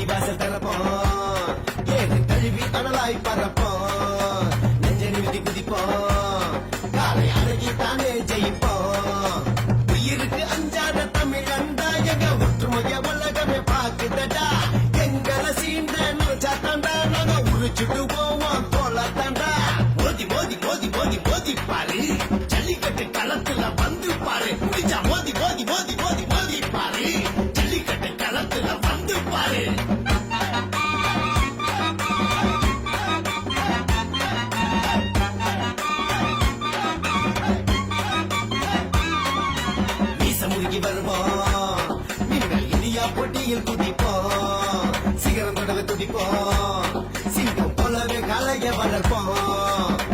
வாசல் திறப்போம், ஏது தழுவி அனலாய் பறப்போம், நெஞ்ச நிமிதி குதிப்போம், காலை அடங்கி தானே ஜெயிப்போம். உயிருக்கு அஞ்சாத தமிழண்டா, எங்க ஒற்றுமைய உலகமே பாக்குதடா. எங்களை சீண்ட நினைச்சாத்தாண்டா நாங்க உரிச்சுட்டு போவோம் தோலத்தாண்டா. மோதி மோதி மோதி மோதி மோதி பாரு, ஜல்லிக்கட்டு களத்துல வந்து பாரு. முடிஞ்சா மோதி மோதி மோதி மோதி மோதி பாரு, ஜல்லிக்கட்டு களத்துல வந்து பாரு. முருகி வருவோம், நீங்கள் இந்தியா போட்டியில் குதிப்போம், சிகரம் தொடர துடிப்போம், சிங்கம் போலவே கலைய வளர்ப்போம்.